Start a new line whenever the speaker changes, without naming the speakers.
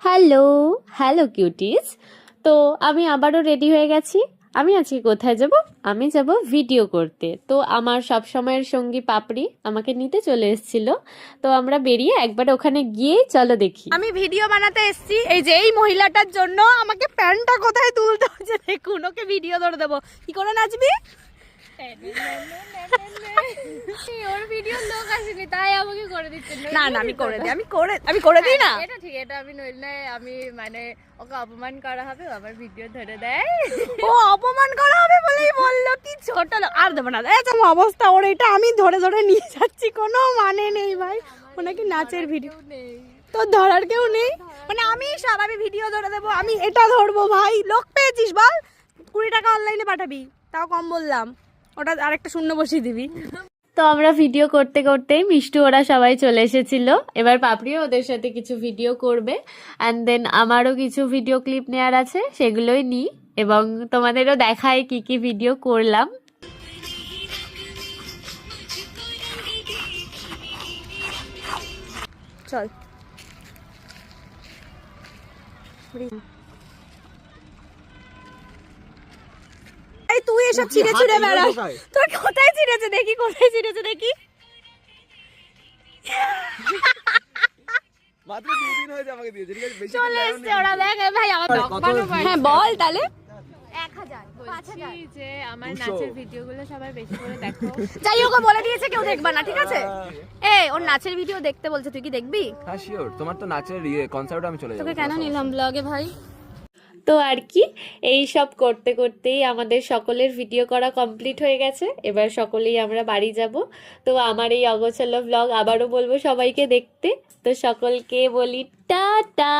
Hello, hello cuties. তো আমি আবারও রেডি হয়ে গেছি। আমি আজকে কোথায় যাব? আমি যাব ভিডিও করতে। তো আমার সব সময়ের সঙ্গী পাপড়ি আমাকে নিতে চলে এসেছিল। তো আমরা বেরিয়ে একবার ওখানে গিয়ে চলো দেখি।
আমি ভিডিও বানাতে এসেছি এই যে এই মহিলাটার জন্য। আমাকে প্যান্টটা কোথায় তুলতে হচ্ছে দেখুন, ওকে ভিডিও ধরে দেবো। কি করে নাচবি?
ওর ভিডিও লোক আসেনি তাই আমাকে করে দিচ্ছে।
না না, আমি করে দিই, আমি করে দিই না।
এটা ঠিক, এটা আমি নইলে আমি মানে ওকে অপমান করা হবে, ও আমার ভিডিও ধরে দেয়।
ও অপমান করা হবে বলেই বললো, কি ছোট লোক। আর দেবো না, এই যেমন অবস্থা ওর, এটা আমি ধরে ধরে নিয়ে যাচ্ছি, কোনো মানে নেই ভাই। ও নাকি নাচের ভিডিও,
নেই
তোর ধরার কেউ নেই মানে আমি সব, আমি ভিডিও ধরে দেবো, আমি এটা ধরবো। ভাই লোক পেয়েছিস বল, 20 টাকা অনলাইনে পাঠাবি, তাও কম বললাম, ওটা আরেকটা শূন্য বসিয়ে দিবি।
তো আমরা ভিডিও করতে করতেই মিষ্টু ওরা সবাই চলে এসেছিল। এবার পাপড়িও ওদের সাথে কিছু ভিডিও করবে, অ্যান্ড দেন আমারও কিছু ভিডিও ক্লিপ নেওয়ার আছে, সেগুলোই নিই এবং তোমাদেরও দেখাই কি কি ভিডিও করলাম।
চল এই তুই এসব ছিঁড়ে ছিঁড়ে বেড়াস, তোর কোথায় ছিঁড়েছে দেখি, কোথায় ছিঁড়েছে দেখি।
মাত্র 2 দিন হয়েছে আমাকে দিয়েছে, ঠিক আছে? বেশি দিন
চলে
লাগেনি।
এসছে ওরা, দেখ ভাই আমার
কত
দোকানও
views?
হ্যাঁ বল তাহলে। 1000
বলছি
5000
যে আমার
200
নাচের ভিডিওগুলো সবাই বেশি করে দেখো।
যাই হোক, ও বলে দিয়েছে কেউ দেখবা না, ঠিক আছে? এই ওর নাচের ভিডিও দেখতে বলছে, তুই কি দেখবি?
হ্যাঁ শিওর, তোমার তো নাচের কনসার্টে আমি চলে যাবো।
তোকে কেন নিলাম ব্লগে ভাই?
তো আর কি, এই সব করতে করতেই আমাদের সকলের ভিডিও করা কমপ্লিট হয়ে গেছে। এবার সকলেই আমরা বাড়ি যাব। তো আমার এই অগোছালো ব্লগ আবারও বলবো সবাইকে দেখতে। তো সকলকে বলি টাটা।